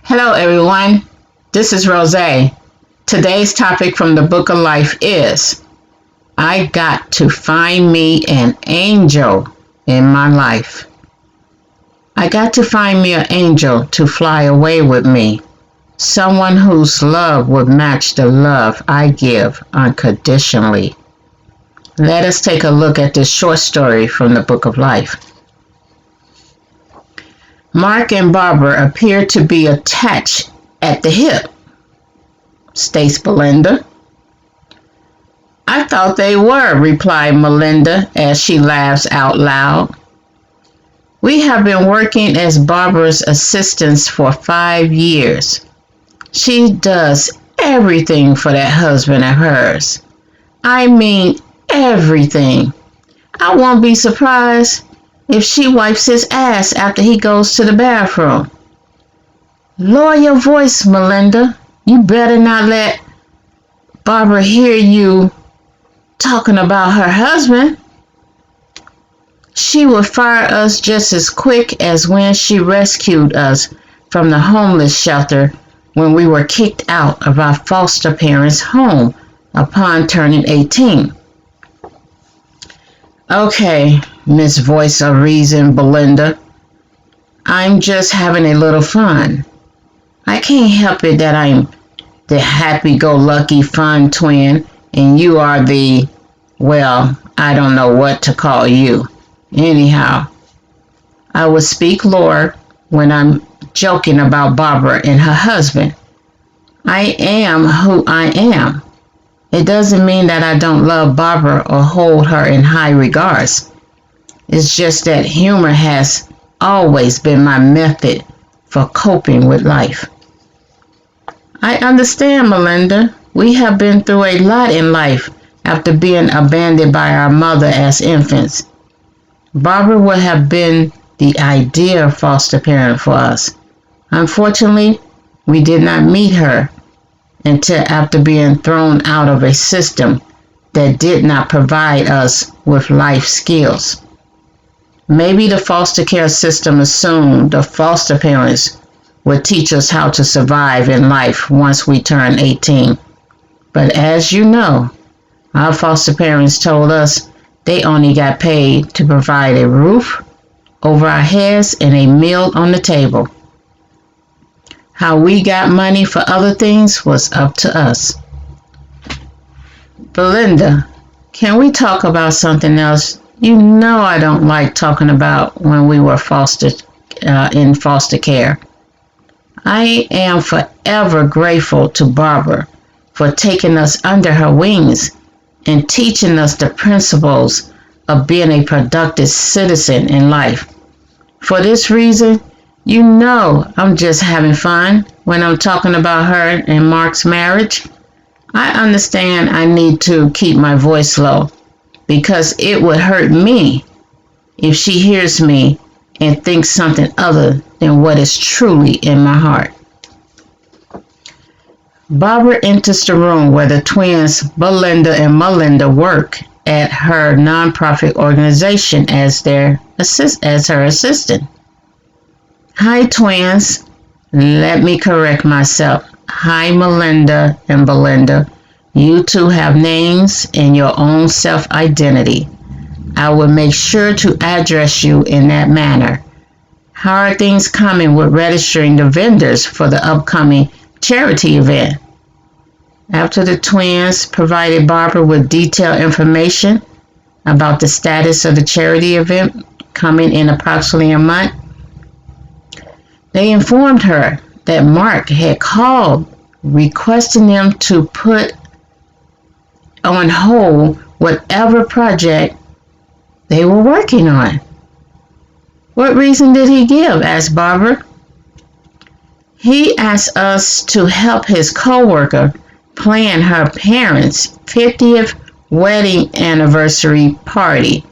Hello, everyone. This is Rose. Today's topic from the Book of Life is I got to find me an angel in my life. I got to find me an angel to fly away with me, someone whose love would match the love I give unconditionally. Let us take a look at this short story from the Book of Life. Mark and Barbara appear to be attached at the hip, states Belinda. I thought they were, replied Melinda as she laughs out loud. We have been working as Barbara's assistants for 5 years. She does everything for that husband of hers. I mean everything. I won't be surprised if she wipes his ass after he goes to the bathroom. Lower your voice, Melinda. You better not let Barbara hear you talking about her husband. She would fire us just as quick as when she rescued us from the homeless shelter when we were kicked out of our foster parents' home upon turning 18. Okay, Miss Voice of Reason, Belinda. I'm just having a little fun. I can't help it that I'm the happy-go-lucky fun twin and you are the, well, I don't know what to call you. Anyhow, I will speak lower when I'm joking about Barbara and her husband. I am who I am. It doesn't mean that I don't love Barbara or hold her in high regards. It's just that humor has always been my method for coping with life. I understand, Melinda. We have been through a lot in life after being abandoned by our mother as infants. Barbara would have been the ideal foster parent for us. Unfortunately, we did not meet her until after being thrown out of a system that did not provide us with life skills. Maybe the foster care system assumed the foster parents would teach us how to survive in life once we turn 18. But as you know, our foster parents told us they only got paid to provide a roof over our heads and a meal on the table. How we got money for other things was up to us. Belinda, can we talk about something else? You know I don't like talking about when we were in foster care. I am forever grateful to Barbara for taking us under her wings and teaching us the principles of being a productive citizen in life. For this reason, you know I'm just having fun when I'm talking about her and Mark's marriage. I understand I need to keep my voice low because it would hurt me if she hears me and thinks something other than what is truly in my heart. Barbara enters the room where the twins Belinda and Melinda work at her nonprofit organization as her assistant. Hi, twins. Let me correct myself. Hi, Melinda and Belinda. You two have names and your own self-identity. I will make sure to address you in that manner. How are things coming with registering the vendors for the upcoming charity event? After the twins provided Barbara with detailed information about the status of the charity event coming in approximately a month, they informed her that Mark had called requesting them to put on hold whatever project they were working on. What reason did he give? Asked Barbara. He asked us to help his co-worker plan her parents' 50th wedding anniversary party.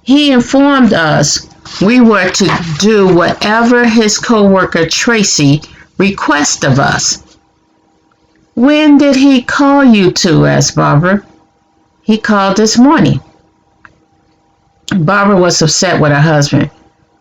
He informed us we were to do whatever his co-worker Tracy requested of us. When did he call you two? Asked Barbara. He called this morning. Barbara was upset with her husband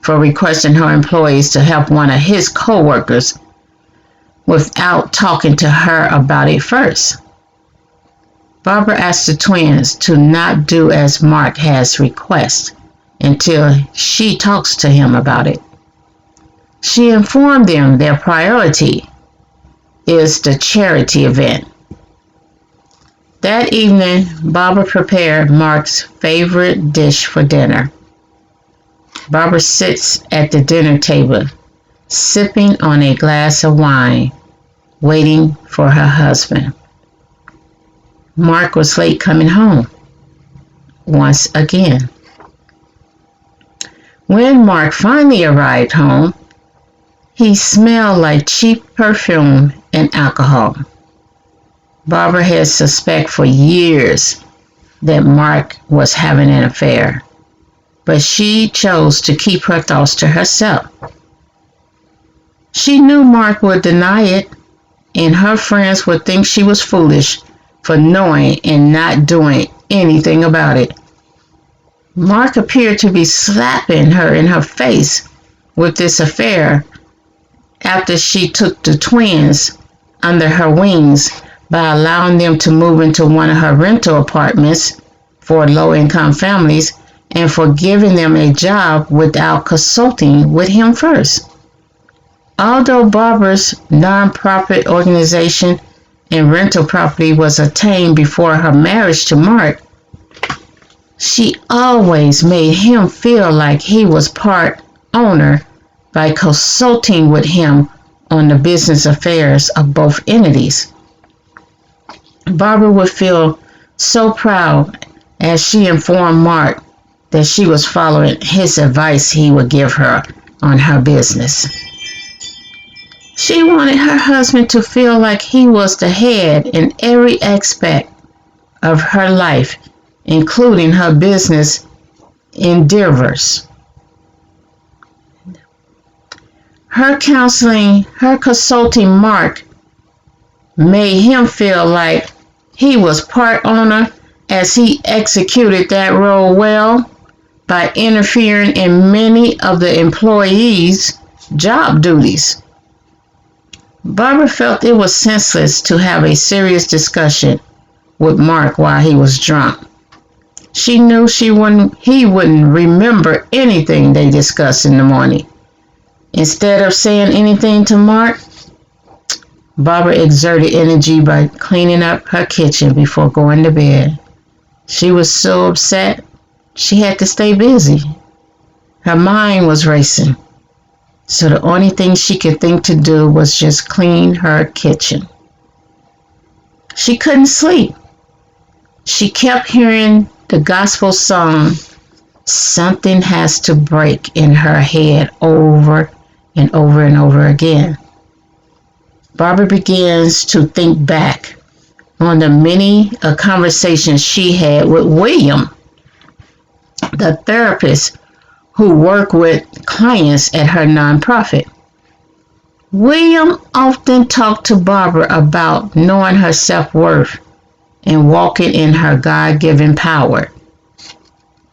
for requesting her employees to help one of his co-workers without talking to her about it first. Barbara asked the twins to not do as Mark has requested until she talks to him about it. She informed them their priority is the charity event. That evening, Barbara prepared Mark's favorite dish for dinner. Barbara sits at the dinner table, sipping on a glass of wine, waiting for her husband. Mark was late coming home, once again. When Mark finally arrived home, he smelled like cheap perfume and alcohol. Barbara had suspected for years that Mark was having an affair, but she chose to keep her thoughts to herself. She knew Mark would deny it, and her friends would think she was foolish for knowing and not doing anything about it. Mark appeared to be slapping her in her face with this affair after she took the twins under her wings by allowing them to move into one of her rental apartments for low-income families and for giving them a job without consulting with him first. Although Barbara's nonprofit organization and rental property was attained before her marriage to Mark, she always made him feel like he was part owner by consulting with him on the business affairs of both entities. Barbara would feel so proud as she informed Mark that she was following his advice he would give her on her business. She wanted her husband to feel like he was the head in every aspect of her life, including her business endeavors. Her consulting Mark made him feel like he was part owner as he executed that role well by interfering in many of the employees' job duties. Barbara felt it was senseless to have a serious discussion with Mark while he was drunk. She knew he wouldn't remember anything they discussed in the morning. Instead of saying anything to Mark, Barbara exerted energy by cleaning up her kitchen before going to bed. She was so upset, she had to stay busy. Her mind was racing, so the only thing she could think to do was just clean her kitchen. She couldn't sleep. She kept hearing the gospel song, "Something Has to Break," in her head over and over and over again. Barbara begins to think back on the many conversations she had with William, the therapist who worked with clients at her nonprofit. William often talked to Barbara about knowing her self-worth and walking in her God-given power.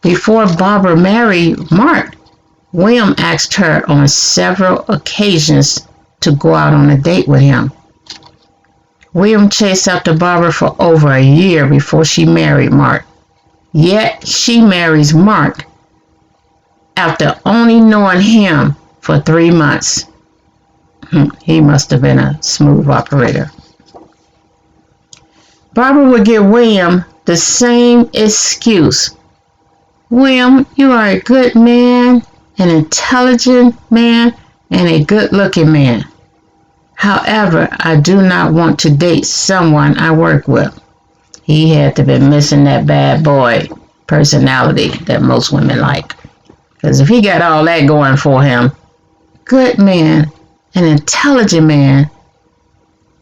Before Barbara married Mark, William asked her on several occasions to go out on a date with him. William chased after Barbara for over a year before she married Mark. Yet she marries Mark after only knowing him for 3 months. He must have been a smooth operator. Barbara would give William the same excuse. "William, you are a good man, an intelligent man, and a good-looking man. However, I do not want to date someone I work with." He had to be missing that bad boy personality that most women like. Because if he got all that going for him, good man, an intelligent man,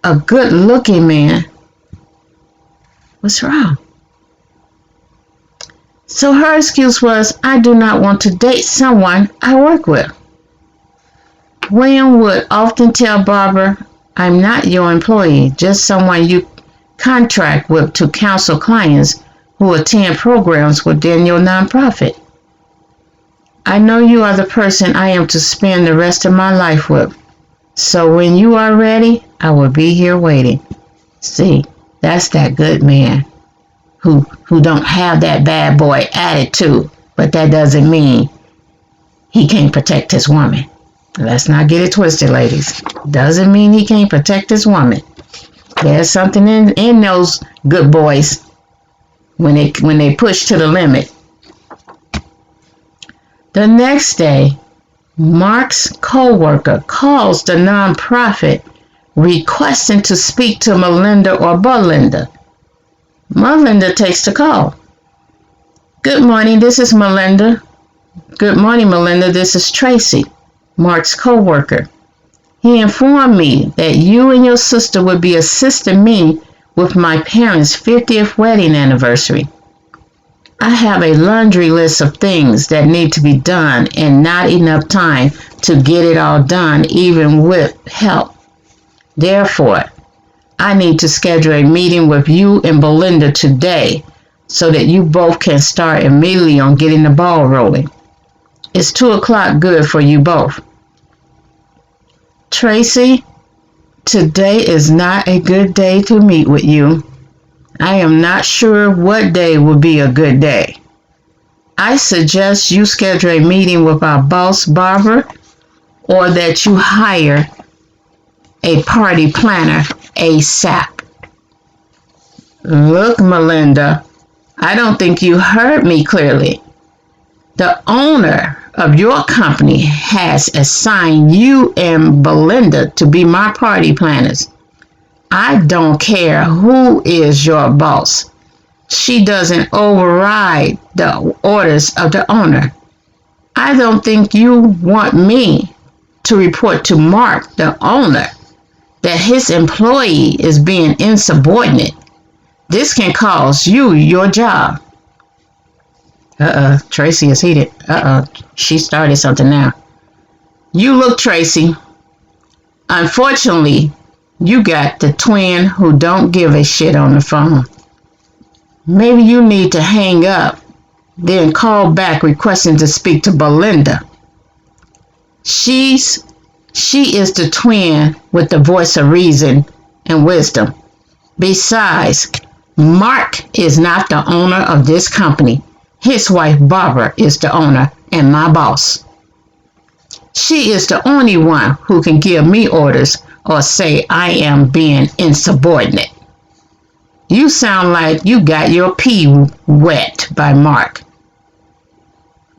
a good-looking man, what's wrong? So her excuse was, "I do not want to date someone I work with." William would often tell Barbara, "I'm not your employee, just someone you contract with to counsel clients who attend programs within your nonprofit. I know you are the person I am to spend the rest of my life with, So when you are ready, I will be here waiting. See, that's that good man who don't have that bad boy attitude, but that doesn't mean he can't protect his woman. Let's not get it twisted, ladies. Doesn't mean he can't protect his woman. There's something in those good boys when they push to the limit. The next day, Mark's co-worker calls the nonprofit requesting to speak to Melinda or Belinda. Melinda takes the call. Good morning, this is Melinda. Good morning, Melinda, this is Tracy, Mark's co-worker. He informed me that you and your sister would be assisting me with my parents' 50th wedding anniversary. I have a laundry list of things that need to be done and not enough time to get it all done, even with help. Therefore, I need to schedule a meeting with you and Belinda today so that you both can start immediately on getting the ball rolling. Is 2 o'clock good for you both? Tracy, today is not a good day to meet with you. I am not sure what day will be a good day. I suggest you schedule a meeting with our boss, Barbara, or that you hire a party planner ASAP. Look, Melinda, I don't think you heard me clearly. The owner of your company has assigned you and Belinda to be my party planners. I don't care who is your boss. She doesn't override the orders of the owner. I don't think you want me to report to Mark, the owner, that his employee is being insubordinate. This can cost you your job. Tracy is heated. She started something now. You look, Tracy. Unfortunately, you got the twin who don't give a shit on the phone. Maybe you need to hang up, then call back requesting to speak to Belinda. She is the twin with the voice of reason and wisdom. Besides, Mark is not the owner of this company. His wife Barbara is the owner and my boss. She is the only one who can give me orders or say I am being insubordinate. You sound like you got your pee wet by Mark.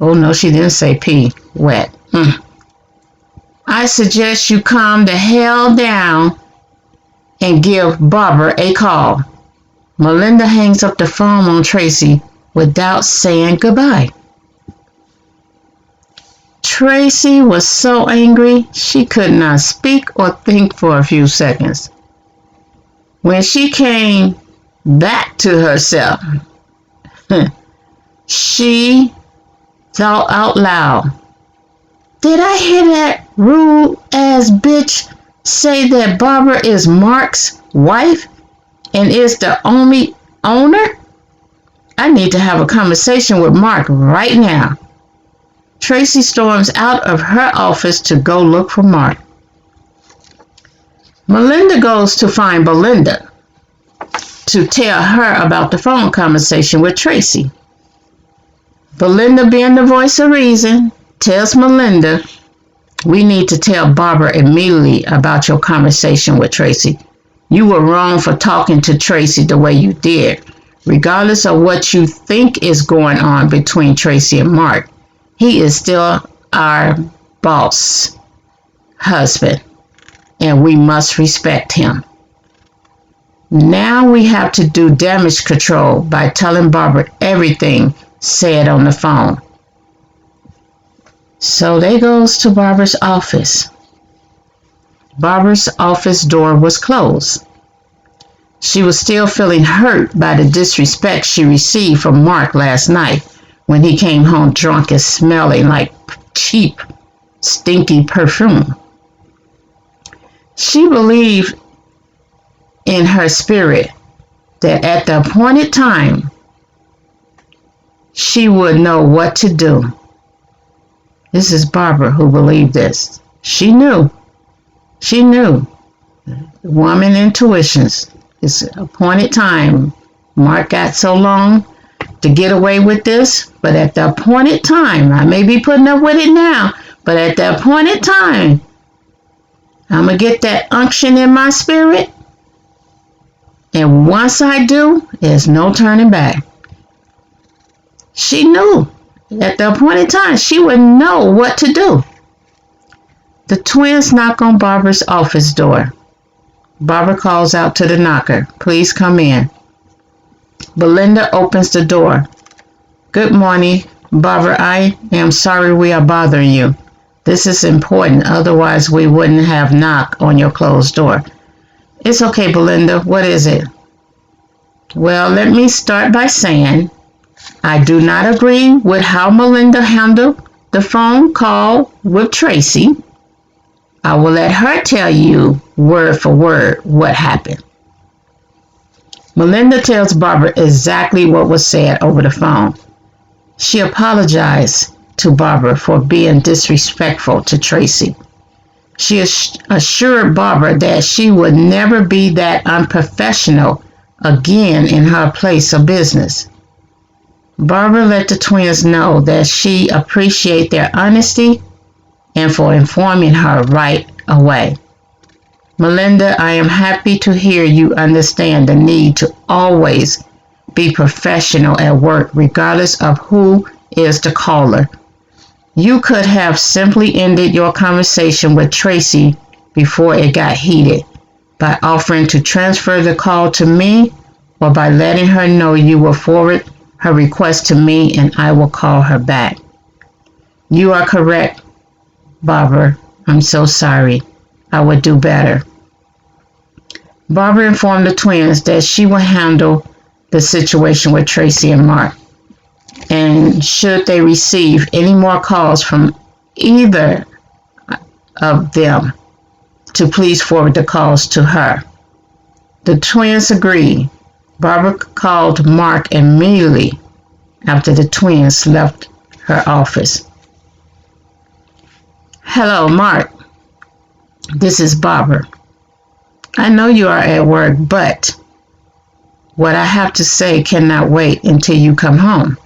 Oh no, she didn't say pee wet. I suggest you calm the hell down and give Barbara a call. Melinda hangs up the phone on Tracy without saying goodbye. Tracy was so angry she could not speak or think for a few seconds. When she came back to herself, she thought out loud, did I hear that rude ass bitch say that Barbara is Mark's wife and is the only owner? I need to have a conversation with Mark right now. Tracy storms out of her office to go look for Mark. Melinda goes to find Belinda to tell her about the phone conversation with Tracy. Belinda, being the voice of reason, tells Melinda, we need to tell Barbara immediately about your conversation with Tracy. You were wrong for talking to Tracy the way you did. Regardless of what you think is going on between Tracy and Mark, he is still our boss, husband, and we must respect him. Now we have to do damage control by telling Barbara everything said on the phone. So they goes to Barbara's office. Barbara's office door was closed. She was still feeling hurt by the disrespect she received from Mark last night when he came home drunk and smelling like cheap, stinky perfume. She believed in her spirit that at the appointed time, she would know what to do. This is Barbara who believed this. She knew She knew. Woman intuitions. It's appointed time. Mark got so long to get away with this, but at the appointed time, I may be putting up with it now, but at the appointed time, I'm going to get that unction in my spirit. And once I do, there's no turning back. She knew at the appointed time, she would know what to do. The twins knock on Barbara's office door. Barbara calls out to the knocker, "Please come in." Belinda opens the door. "Good morning, Barbara. I am sorry we are bothering you. This is important, otherwise we wouldn't have knocked on your closed door." "It's okay, Belinda. What is it?" "Well, let me start by saying I do not agree with how Melinda handled the phone call with Tracy. I will let her tell you word for word what happened." Melinda tells Barbara exactly what was said over the phone. She apologized to Barbara for being disrespectful to Tracy. She assured Barbara that she would never be that unprofessional again in her place of business. Barbara let the twins know that she appreciated their honesty and for informing her right away. "Melinda, I am happy to hear you understand the need to always be professional at work, regardless of who is the caller. You could have simply ended your conversation with Tracy before it got heated by offering to transfer the call to me or by letting her know you will forward her request to me and I will call her back." "You are correct, Barbara. I'm so sorry. I would do better." Barbara informed the twins that she will handle the situation with Tracy and Mark, and should they receive any more calls from either of them, to please forward the calls to her. The twins agreed. Barbara called Mark immediately after the twins left her office. "Hello, Mark. This is Barbara. I know you are at work, but what I have to say cannot wait until you come home."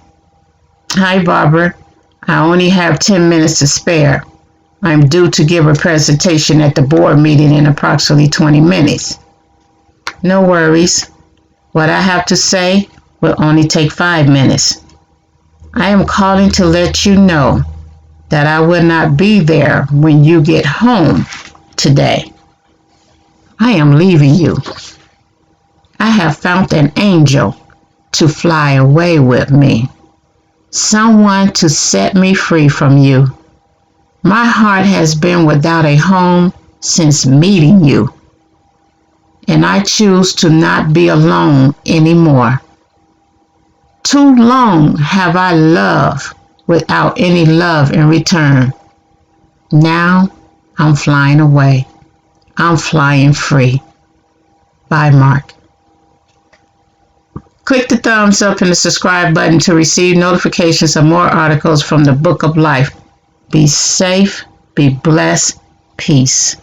"Hi, Barbara. I only have 10 minutes to spare. I'm due to give a presentation at the board meeting in approximately 20 minutes. "No worries. What I have to say will only take 5 minutes. I am calling to let you know that I will not be there when you get home today. I am leaving you. I have found an angel to fly away with me, someone to set me free from you. My heart has been without a home since meeting you, and I choose to not be alone anymore. Too long have I loved without any love in return. Now I'm flying away. I'm flying free. Bye, Mark." Click the thumbs up and the subscribe button to receive notifications of more articles from the Book of Life. Be safe, be blessed, peace.